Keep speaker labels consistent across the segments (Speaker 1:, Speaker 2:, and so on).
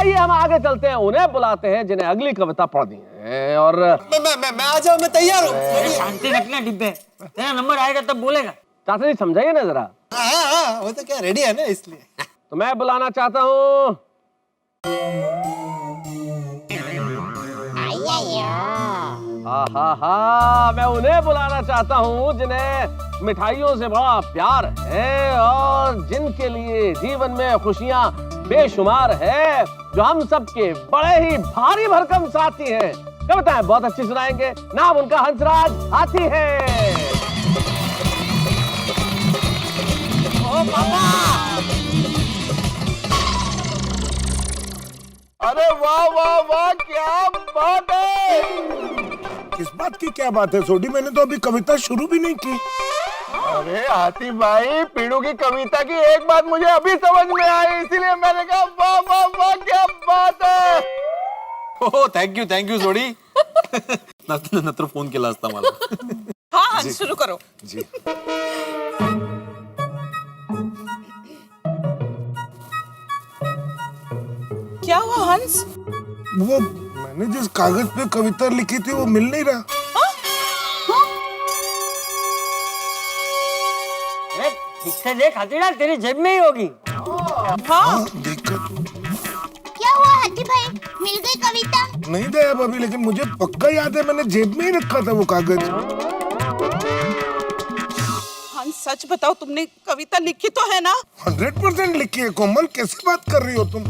Speaker 1: आइए हम आगे चलते हैं, उन्हें बुलाते हैं जिन्हें अगली कविता पढ़नी है। और
Speaker 2: मैं आ जाऊं, मैं तैयार हूँ।
Speaker 3: शांति रखना डिब्बे, तेरा नंबर आएगा तब बोलेगा।
Speaker 1: चाचा जी समझाइए ना जरा।
Speaker 2: हाँ, वो तो क्या रेडी है ना, इसलिए।
Speaker 1: तो मैं बुलाना चाहता हूँ मैं उन्हें बुलाना चाहता हूँ जिन्हें मिठाइयों से बड़ा प्यार है और जिनके लिए जीवन में खुशियाँ बेशुमार है, जो हम सबके बड़े ही भारी भरकम साथी हैं। कविताएं बहुत अच्छी सुनाएंगे। नाम उनका हंसराज हाथी है।
Speaker 3: ओ पापा!
Speaker 1: अरे वाह वाह वाह, क्या बात है।
Speaker 4: किस बात की क्या बात है सोडी? मैंने तो अभी कविता शुरू भी नहीं की।
Speaker 1: अरे हाथी भाई, पीड़ू की कविता की एक बात मुझे अभी समझ में आई, इसीलिए मैंने कहा वाह वाह वाह क्या बात है।
Speaker 2: ओह थँक यू सोडी. नंतर फोन केला असता मला.
Speaker 5: हाँ शुरू करो
Speaker 4: जी.
Speaker 5: क्या हुआ हंस?
Speaker 4: वो मैंने जिस कागज पे कविता लिखी थी वो मिल नहीं रहा.
Speaker 3: ठीक से देख हाथीलाल, तेरी जेब में ही होगी।
Speaker 5: हाँ
Speaker 4: देखकर
Speaker 6: क्या हुआ हाथी भाई, मिल गई कविता?
Speaker 4: नहीं दया भाभी, लेकिन मुझे पक्का याद है मैंने जेब में ही रखा था वो कागज.
Speaker 5: हंस सच बताओ, तुमने कविता लिखी तो है ना?
Speaker 4: 100% लिखी है कोमल. कैसी बात कर रही हो तुम?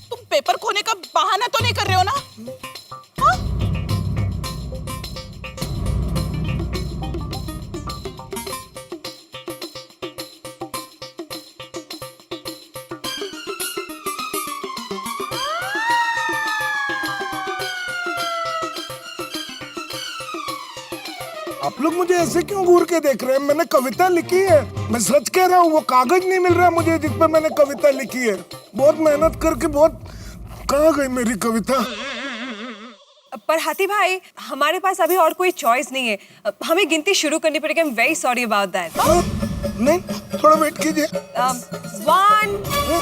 Speaker 5: तुम पेपर खोने का बहाना तो नहीं कर रहे हो ना? हाँ?
Speaker 4: आप लोग मुझे ऐसे क्यों घूर के देख रहे हैं? मैंने कविता लिखी है, मैं सच कह रहा हूँ. वो कागज नहीं मिल रहा मुझे जिस पे मैंने कविता लिखी है. बहुत मेहनत करके बहुत. कहाँ गई मेरी कविता?
Speaker 7: पर हाथी भाई, हमारे पास अभी और कोई चॉइस नहीं है, हमें गिनती शुरू करनी पड़ेगी. I am very sorry about that.
Speaker 4: नहीं, थोड़ा वेट कीजिए.
Speaker 7: 1 2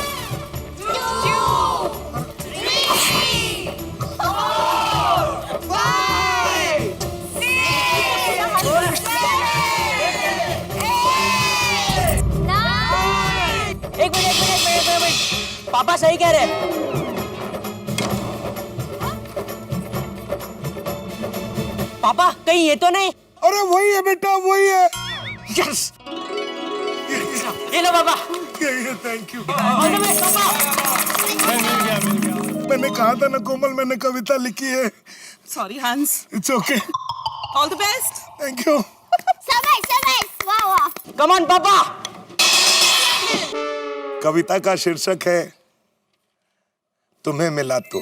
Speaker 3: एक मिनट, पापा सही कह रहे हैं। पापा कहीं ये तो नहीं?
Speaker 4: अरे वही है बेटा, वही है.
Speaker 3: यस, ये लो पापा.
Speaker 4: Thank you.
Speaker 3: पापा
Speaker 4: मैंने कहा था ना कोमल, मैंने कविता लिखी है.
Speaker 5: सॉरी हंस.
Speaker 4: It's okay.
Speaker 5: All the best.
Speaker 4: Thank you.
Speaker 6: शाबाश, वाह वाह.
Speaker 3: कम ऑन पापा.
Speaker 4: कविता का शीर्षक है तुम्हें मिला तो.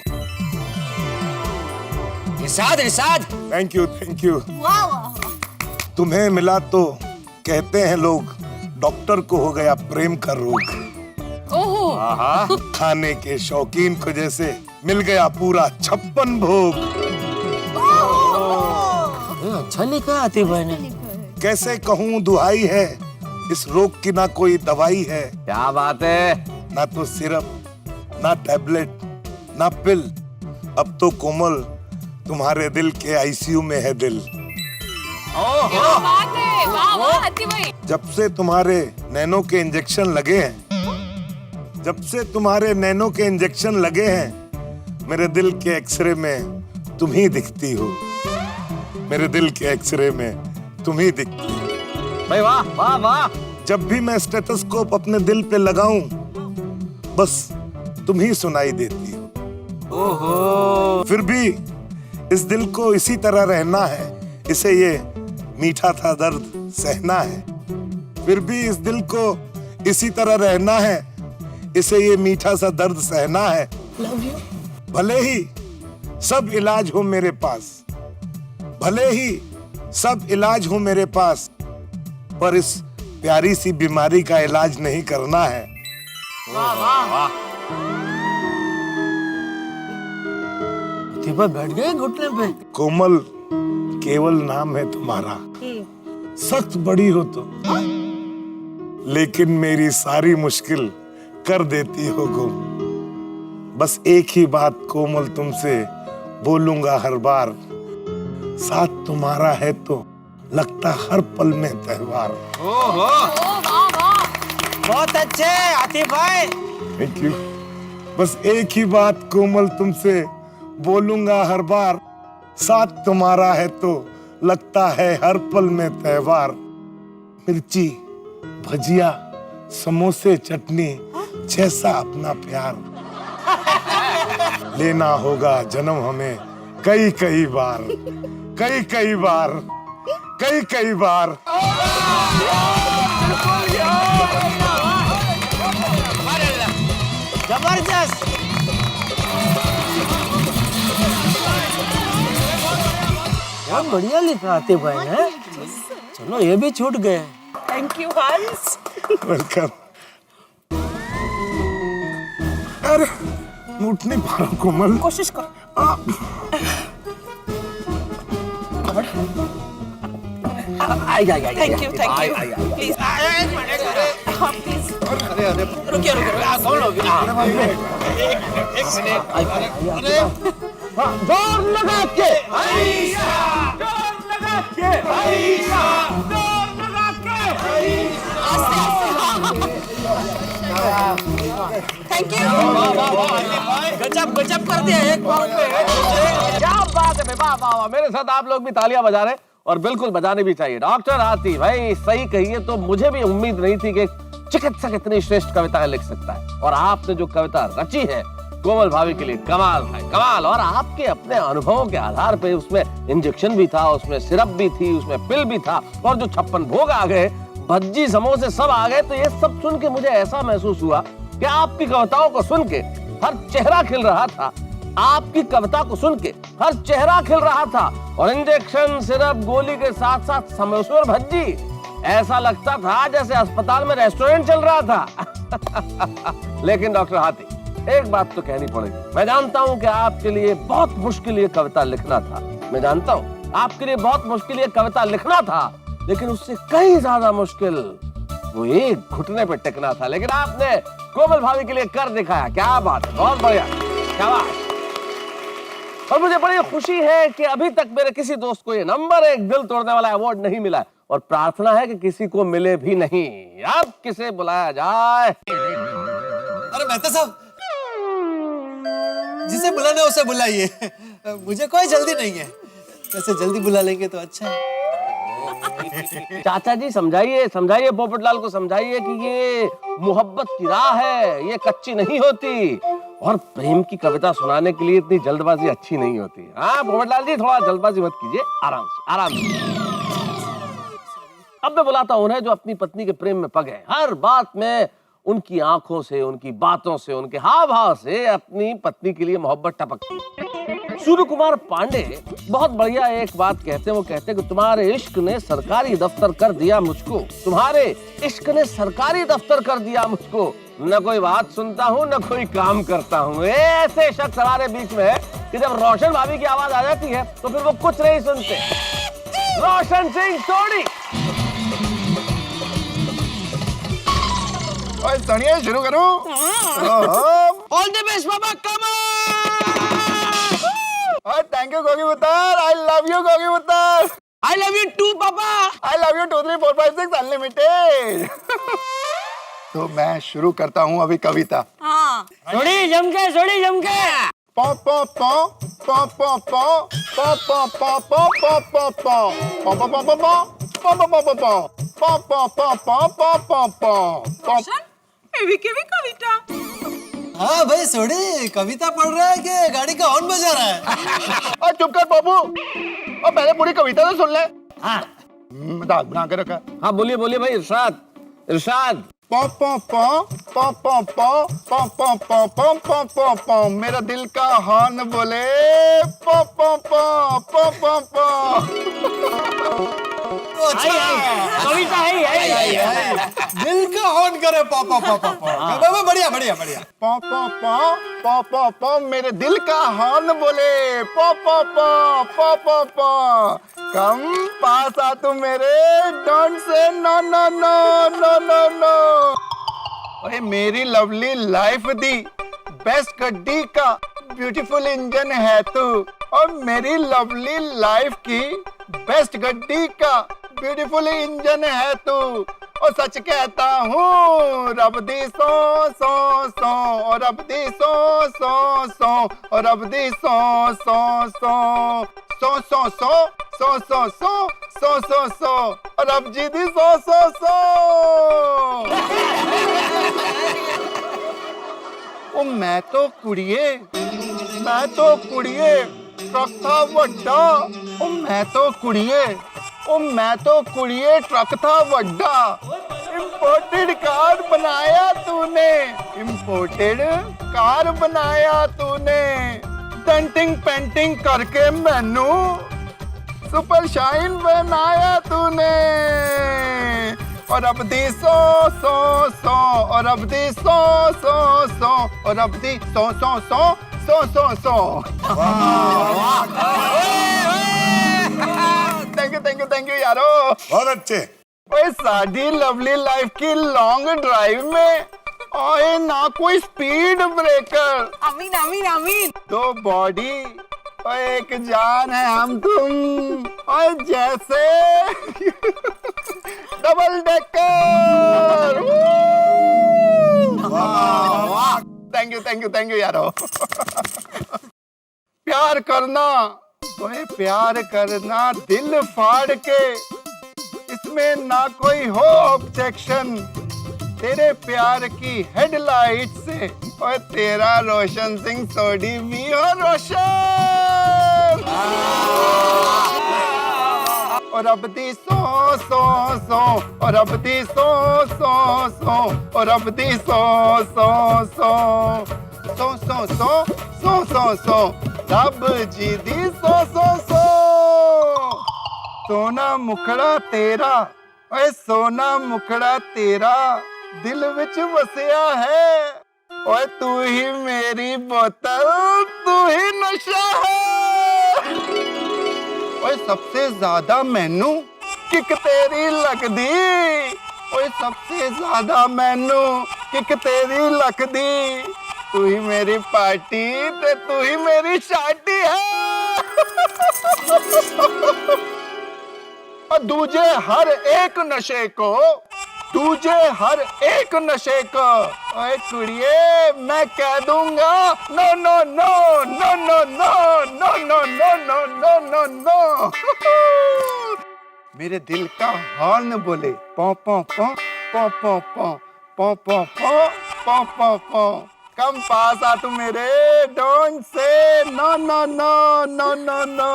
Speaker 3: इरशाद.
Speaker 4: Thank you.
Speaker 6: वाह वाह.
Speaker 4: तुम्हें मिला तो कहते हैं लोग डॉक्टर को हो गया प्रेम का रोग.
Speaker 7: ओहो,
Speaker 4: खाने के शौकीन को जैसे मिल गया पूरा 56 भोग.
Speaker 3: अच्छा लिखा हाथी भाई ने.
Speaker 4: कैसे कहूँ दुहाई है, इस रोग की ना कोई दवाई है.
Speaker 1: क्या बात है।
Speaker 4: ना तो सिरप, ना टैबलेट, ना पिल. अब तो कोमल तुम्हारे दिल के आईसीयू में है दिल.
Speaker 7: क्या बात है, वाह वाह हाथी भाई.
Speaker 4: जब से तुम्हारे नैनो के इंजेक्शन लगे हैं, मेरे दिल के एक्सरे में तुम ही दिखती हो. मेरे दिल के एक्सरे में तुम ही दिखती हो.
Speaker 1: भाई वाह वाह वाह।
Speaker 4: जब भी मैं स्टेथोस्कोप अपने दिल पे लगाऊं, बस तुम ही सुनाई देती हो.
Speaker 1: ओहो।
Speaker 4: फिर भी इस दिल को इसी तरह रहना है, इसे ये मीठा था दर्द सहना है. फिर भी इस दिल को इसी तरह रहना है, इसे ये मीठा सा दर्द सहना है. भले ही सब इलाज हो मेरे पास, पर इस प्यारी सी बीमारी का इलाज नहीं करना है.
Speaker 3: बैठ गए घुटने पे.
Speaker 4: कोमल केवल नाम है तुम्हारा, सख्त बड़ी हो तो, लेकिन मेरी सारी मुश्किल कर देती हो गुम. बस एक ही बात कोमल तुमसे बोलूंगा हर बार, साथ तुम्हारा है तो लगता हर पल में त्योहार।
Speaker 2: ओहो
Speaker 3: बहुत अच्छे आतिफ भाई।
Speaker 4: Thank you. बस एक ही बात कोमल तुमसे बोलूंगा हर बार, साथ तुम्हारा है तो लगता है हर पल में त्योहार। मिर्ची, भजिया, समोसे, चटनी जैसा अपना प्यार लेना होगा जन्म हमें कई कई बार, कई कई बार, कई कई बार।
Speaker 3: जबरदस्त। बहुत बढ़िया लिखा आतिफ भाई ने। चलो ये भी छूट गए।
Speaker 5: थैंक यू हंस।
Speaker 4: वेलकम। अरे उठ नहीं पा रहा कोमल।
Speaker 5: कोशिश कर। Thank you please. रुकिए
Speaker 1: जोर लगा के जोर लगा के जोर लगा के।
Speaker 5: Thank you.
Speaker 3: गजब गजब कर दिया एक बार में।
Speaker 1: क्या बात है, वाह वाह वाह। मेरे साथ आप लोग भी तालियां बजा रहे हैं और बिल्कुल बजाने भी चाहिए। डॉक्टर आतिफ भाई सही कहिए तो मुझे भी उम्मीद नहीं थी कि चिकित्सक इतनी श्रेष्ठ कविता लिख सकता है, और आपने जो कविता रची है कोमल भाभी के लिए कमाल है, कमाल। और आपके अपने अनुभवों के आधार पे उसमें इंजेक्शन भी था, उसमें सिरप भी थी, उसमें पिल भी था, और जो 56 भोग आ गए, भज्जी समोसे सब आ गए। तो ये सब सुन के मुझे ऐसा महसूस हुआ कि आपकी कविताओं को सुन के हर चेहरा खिल रहा था, आपकी कविता को सुन के हर चेहरा खिल रहा था। और इंजेक्शन, सिरप, गोली के साथ साथ समोसे और भज्जी, ऐसा लगता था जैसे अस्पताल में रेस्टोरेंट चल रहा था। लेकिन डॉक्टर हाथी, एक बात तो कहनी पड़ेगी। मैं जानता हूं कि आपके लिए बहुत मुश्किल ये कविता लिखना था, मैं जानता हूं आपके लिए बहुत मुश्किल ये कविता लिखना था, लेकिन उससे कहीं ज्यादा मुश्किल वो एक घुटने पे टिकना था। लेकिन आपने कोमल भाभी के लिए कर दिखाया। क्या बात है, बहुत बढ़िया, क्या बात। और मुझे बड़ी खुशी है कि अभी तक मेरे किसी दोस्त को ये नंबर 1 दिल तोड़ने वाला अवार्ड नहीं मिला है, और प्रार्थना है कि किसी को मिले भी नहीं। अब किसे बुलाया जाए?
Speaker 2: अरे मेहता साहब, जिसे बुलाना है उसे बुलाइए, मुझे कोई जल्दी नहीं है। वैसे जल्दी बुला लेंगे तो अच्छा है।
Speaker 1: चाचा जी समझाइए, समझाइए पोपटलाल को, समझाइए कि ये मोहब्बत की राह है, ये कच्ची नहीं होती, और प्रेम की कविता सुनाने के लिए इतनी जल्दबाजी अच्छी नहीं होती। हाँ पोपटलाल जी, थोड़ा जल्दबाजी मत कीजिए, आराम से आराम से। अब मैं बुलाता हूं उन्हें जो अपनी पत्नी के प्रेम में पग है, हर बात में उनकी आंखों से, उनकी बातों से, उनके हाव भाव से अपनी पत्नी के लिए मोहब्बत टपकती है। सूर्य कुमार पांडे बहुत बढ़िया एक बात कहते हैं, वो कहते हैं कि तुम्हारे इश्क ने सरकारी दफ्तर कर दिया मुझको, तुम्हारे इश्क ने सरकारी दफ्तर कर दिया मुझको, न कोई बात सुनता हूँ न कोई काम करता हूँ। ऐसे शख्स हमारे बीच में है कि जब रोशन भाभी की आवाज आ जाती है तो फिर वो कुछ नहीं सुनते। रोशन सिंह सोनी।
Speaker 4: सोनिया शुरू करूं?
Speaker 3: ऑल द बेस्ट बाबा, come
Speaker 4: on. Thank you Gogi Muttar, I love you Gogi Muttar.
Speaker 3: I love you too papa.
Speaker 4: I love you 2 3 4 5 6 unlimited. तो मैं शुरू करता हूँ अभी कविता।
Speaker 5: हाँ
Speaker 3: सोड़ी जमके, सोड़ी जमके।
Speaker 4: पो पो पो पो पो पो पो पो पो पो पो पो पो पो पो पो पो
Speaker 5: कविता।
Speaker 2: हाँ भाई सोडी, कविता पढ़ रहा है कि गाड़ी का हॉर्न बजा रहा है?
Speaker 4: और चुप कर बाबू, और पहले पूरी कविता तो सुन ले। हाँ मजाक बना के रखा।
Speaker 1: हाँ बोलिए बोलिए भाई, इरशाद इरशाद।
Speaker 4: पो पो पो पो पो पो पो पो पो पो पो पो पो मेरा दिल का हॉर्न बोले पो पो पो पो पो पो।
Speaker 3: कविता है
Speaker 2: दिल का हॉर्न करे पापा पापा पापा। बढ़िया बढ़िया बढ़िया।
Speaker 4: पो पो पो पो पो पो मेरे दिल का हॉर्न बोले पो पो पो पो पो पो। कम पास आ तू मेरे, don't say no no no no no no. ओए मेरी लवली लाइफ दी
Speaker 8: बेस्ट गड्डी का ब्यूटीफुल इंजन है तू, और मेरी लवली लाइफ की बेस्ट गड्डी का ब्यूटीफुल इंजन है तू। और सच कहता हूँ रब दी सो सो सो, और रब दी सो सो सो, और रब दी सो सो सो सो सो सो सो सो सो सो सो सो, और रब जी दी सो सो सो। ओ मैं तो कुड़िए ट्रक था वड्डा, ओ मैं तो कुड़िए ट्रक था वड्डा। इम्पोर्टेड कार बनाया तूने, डेंटिंग पेंटिंग करके मैनू सुपर शाइन बनाया तूने। और अब दी सो सो सो, और अब दी सो सो सो, और अब दी सो सो सो सो सो सो। थैंक यू यारो,
Speaker 4: बहुत अच्छे।
Speaker 8: ओए साडी लवली लाइफ की लॉन्ग ड्राइव में ओए ना कोई स्पीड ब्रेकर,
Speaker 7: आमीन आमीन आमीन।
Speaker 8: दो बॉडी ओए एक जान है हम तुम, और जैसे डबल डेकर। थैंक यू यारो। प्यार करना ओए प्यार करना दिल फाड़ के, इसमें ना कोई हो ऑब्जेक्शन। तेरे प्यार की हेडलाइट से और तेरा रोशन सिंह सोडी भी हो रोशन। और अब दी सो सो सो, और अब दी सो सो सो, और अब दी सो सो सो सो सो सो सो सो सो, रब जी दी सो सो सो। सोना मुखड़ा तेरा ओए सोना मुखड़ा तेरा दिल विच वसिया है, ओए तू ही मेरी बोतल तू ही नशा है। ओए सबसे ज्यादा मैनू किक तेरी लगदी, ओए सबसे ज्यादा मैनू किक तेरी लगदी। तू ही मेरी पार्टी ते तू ही मेरी शादी है। और दूजे हर एक नशे को, तुझे हर एक नशे को ओए कुड़िए मैं कह दूंगा no no no no no no no no no no no no no. मेरे दिल का हॉर्न बोले पौ पौ पौ पौ पौ पौ पौ पौ पौ पौ पौ पौ। कम पास आ तू मेरे, don't say no no no no no no.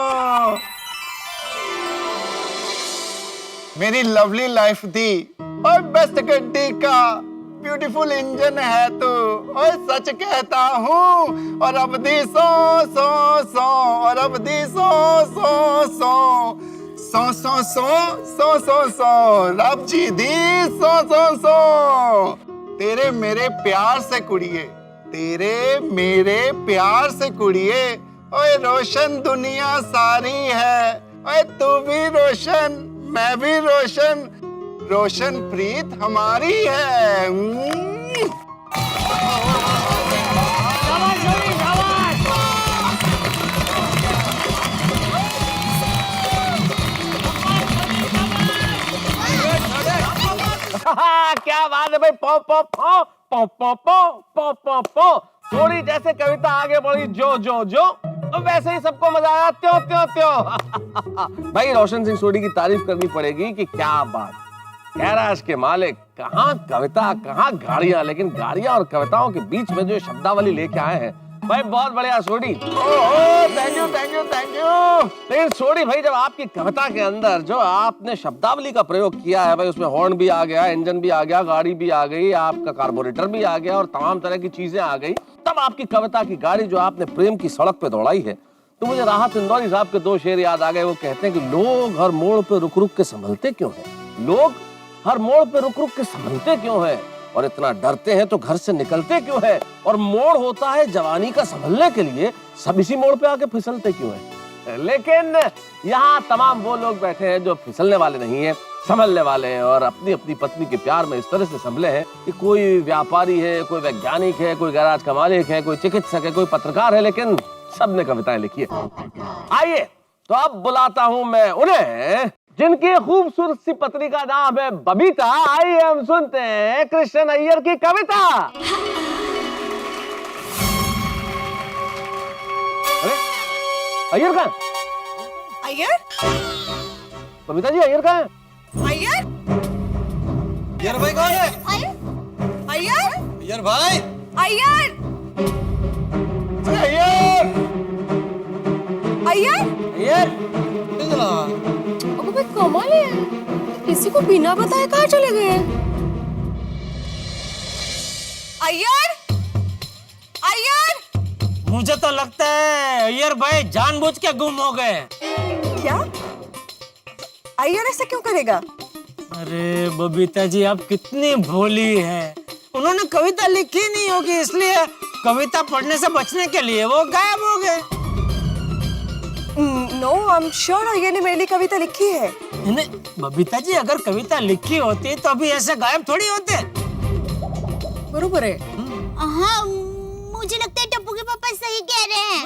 Speaker 8: मेरी लवली लाइफ दी और बेस्ट गड्डी का ब्यूटीफुल इंजन है तू, और सच कहता हूँ और अब दी सो सो सो, और अब दी सो सो सो सो सो सो सो सो सो, रब जी दी सो सो सो। तेरे मेरे प्यार से कुड़िए, तेरे मेरे प्यार से कुड़िए, ओए रोशन दुनिया सारी है, ओए तू भी रोशन मैं भी रोशन, रोशन प्रीत हमारी है।
Speaker 1: क्या बात है भाई, पौ पौ पौ पौ पौ पौ पौ पौ पौ। थोड़ी जैसे कविता आगे बढ़ी जो जो जो, तो वैसे ही सबको मजा आया त्यों त्यों त्यों। भाई रोशन सिंह सोडी की तारीफ करनी पड़ेगी कि क्या बात, गैराज के मालिक, कहाँ कविता कहाँ गाड़ियां, लेकिन गाड़ियां और कविताओं के बीच में जो शब्दावली लेके आए हैं भाई बहुत बढ़िया Sodhi.
Speaker 8: Thank you thank you thank you.
Speaker 1: लेकिन सोडी भाई जब आपकी कविता के अंदर जो आपने शब्दावली का प्रयोग किया है भाई, उसमें हॉर्न भी आ गया, इंजन भी आ गया, गाड़ी भी आ गई, आपका कार्बोरेटर भी आ गया और तमाम तरह की चीजें आ गई, तब आपकी कविता की गाड़ी जो आपने प्रेम की सड़क पे दौड़ाई है, तो मुझे राहत इंदौरी साहब के दो शेर याद आ गए। वो कहते हैं कि लोग हर मोड़ पे रुक रुक के संभलते क्यों हैं, लोग हर मोड़ पे रुक रुक के संभलते क्यों हैं, और इतना डरते हैं तो घर से निकलते क्यों है, और मोड़ होता है जवानी का संभलने के लिए, सब इसी मोड़ पे आके फिसलते क्यों है। लेकिन यहाँ तमाम वो लोग बैठे हैं जो फिसलने वाले नहीं है, संभलने वाले हैं और अपनी अपनी पत्नी के प्यार में इस तरह से संभले हैं कि कोई व्यापारी है, कोई वैज्ञानिक है, कोई गैराज का मालिक है, कोई चिकित्सक है, कोई पत्रकार है, लेकिन सबने कविताएं लिखी है। आइए तो अब बुलाता हूं मैं उन्हें जिनकी खूबसूरत सी पत्नी का नाम है बबीता। आइए हम सुनते हैं कृष्ण अय्यर की कविता। अरे अय्यर कहाँ?
Speaker 5: अय्यर
Speaker 1: बबीता जी अय्यर कहाँ है?
Speaker 5: अय्यर
Speaker 2: यार भाई कौन है?
Speaker 5: अय्यर
Speaker 2: यार भाई
Speaker 7: अय्यर
Speaker 8: अय्यर
Speaker 7: अय्यर
Speaker 2: यार चला
Speaker 7: अबे कमाल है, किसी को बिना बताए कहाँ चले गए? अय्यर अय्यर
Speaker 3: मुझे तो लगता है अय्यर भाई जानबूझ के गुम हो गए।
Speaker 7: क्या? अय्यर ऐसा क्यों करेगा?
Speaker 3: अरे बबीता जी आप कितनी भोली हैं। उन्होंने कविता लिखी नहीं होगी, इसलिए कविता पढ़ने से बचने के लिए वो गायब हो गए।
Speaker 7: No I am sure Iyer ने मेरे लिए कविता लिखी है।
Speaker 3: नहीं बबीता जी अगर कविता लिखी होती तो अभी ऐसे गायब थोड़ी होते।
Speaker 7: बरोबर है।
Speaker 6: हाँ, मुझे लगता है टप्पू के पापा सही कह रहे हैं।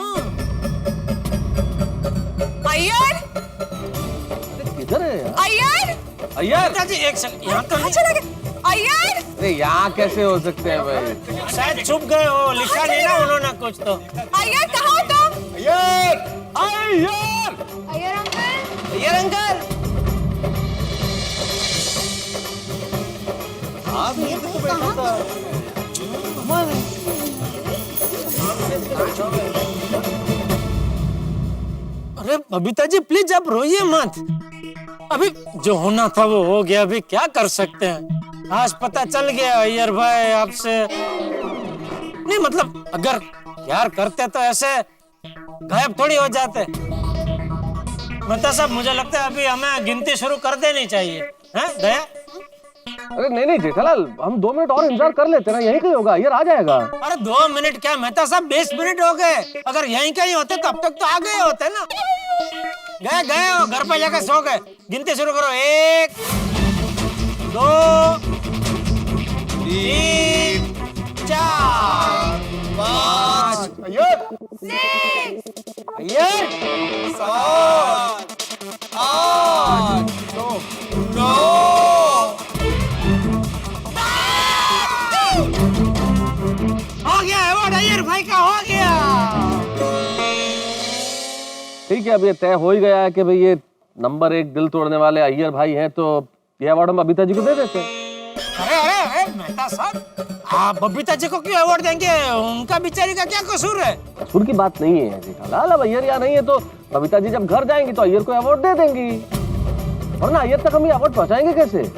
Speaker 7: अय्यर
Speaker 1: किधर है यार?
Speaker 7: अय्यर
Speaker 1: अय्यर
Speaker 3: बबीता जी एक सेकंड, यहाँ तो
Speaker 7: कहाँ
Speaker 3: नहीं।
Speaker 7: चला गया? अय्यर
Speaker 1: अरे यहाँ कैसे हो सकते हैं भाई?
Speaker 3: शायद छुप गए हो, लिखा नहीं ना उन्होंने कुछ तो।
Speaker 7: अय्यर कहाँ हो तुम?
Speaker 8: अय्यर
Speaker 1: अय्यर
Speaker 7: अय्यर अंकल
Speaker 3: अय्यर अंकल अरे बबीता जी प्लीज आप रोइए मत। अभी जो होना था वो हो गया, अभी क्या कर सकते हैं। आज पता चल गया अय्यर भाई आपसे। नहीं मतलब अगर प्यार करते तो ऐसे गायब थोड़ी हो जाते। मतलब साहब मुझे लगता है अभी हमें गिनती शुरू कर देनी चाहिए। हैं दया?
Speaker 1: अरे नहीं जेठालाल, हम 2 मिनट और इंतजार कर लेते ना, यही कहीं होगा, अय्यर आ जाएगा।
Speaker 3: अरे 2 मिनट क्या मेहता साहब 20 मिनट हो गए। अगर यहीं कहीं होते तो अब तक तो आ गए होते ना। गए हो घर पे जाकर सो गए। गिनती शुरू करो। 1 2 3 4 5
Speaker 8: अय्यर
Speaker 3: अय्यर
Speaker 2: 7 8 9
Speaker 3: हो गया अवार्ड अय्यर भाई का हो गया।
Speaker 1: ठीक है, अब ये तय हो ही गया है कि भाई ये नंबर 1 दिल तोड़ने वाले अय्यर भाई हैं, तो ये अवार्ड हम बबीता जी को दे देते हैं।
Speaker 3: अरे मेहता साहब आप बबीता जी को क्यों अवार्ड देंगे? उनका बेचारी का क्या कसूर है?
Speaker 1: कसूर की बात नहीं है जेठालाल, अब अय्यर यहाँ नहीं है तो बबीता जी जब घर जाएंगी तो अय्यर को अवार्ड दे देंगी, वरना अय्यर तक हम ये अवार्ड पहुंचाएंगे कैसे?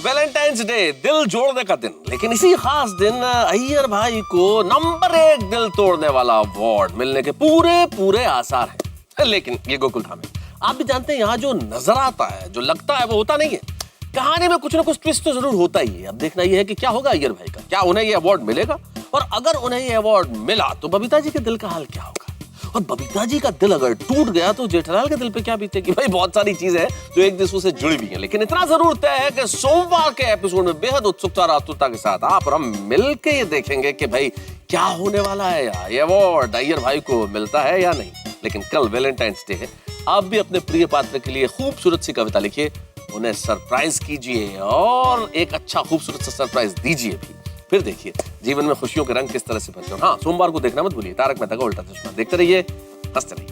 Speaker 1: वैलेंटाइंस डे, दिल जोड़ने का दिन, लेकिन इसी खास दिन अय्यर भाई को नंबर 1 दिल तोड़ने वाला अवार्ड मिलने के पूरे आसार हैं। लेकिन ये गोकुल धाम है, आप भी जानते हैं यहाँ जो नजर आता है, जो लगता है वो होता नहीं है। कहानी में कुछ ना कुछ ट्विस्ट तो जरूर होता ही है। अब देखना ये है कि क्या होगा अय्यर भाई का, क्या उन्हें ये अवार्ड मिलेगा, और अगर उन्हें ये अवार्ड मिला तो बबीता जी के दिल का हाल क्या होगा, और बबीता जी का दिल अगर टूट गया तो जेठालाल के दिल पे क्या बीतेगी। भाई बहुत सारी चीजें हैं जो एक दूसरे से जुड़ी हुई हैं, लेकिन इतना जरूर तय है कि सोमवार के एपिसोड में बेहद उत्सुकता और आतुरता के साथ आप और हम मिलकर ये देखेंगे कि भाई क्या होने वाला है, ये अवार्ड अय्यर भाई को मिलता है या नहीं। लेकिन कल वैलेंटाइंस डे है, आप भी अपने प्रिय पात्र के लिए खूबसूरत सी कविता लिखिए, उन्हें सरप्राइज कीजिए और एक अच्छा खूबसूरत सा सरप्राइज दीजिए भी। फिर देखिए जीवन में खुशियों के रंग किस तरह से भरते हैं। हाँ, सोमवार को देखना मत भूलिए तारक मेहता का उल्टा चश्मा। देखते रहिए, हंसते रहिए।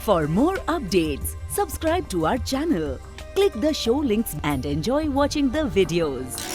Speaker 9: For more updates, subscribe to our channel, click the show links and enjoy watching the videos.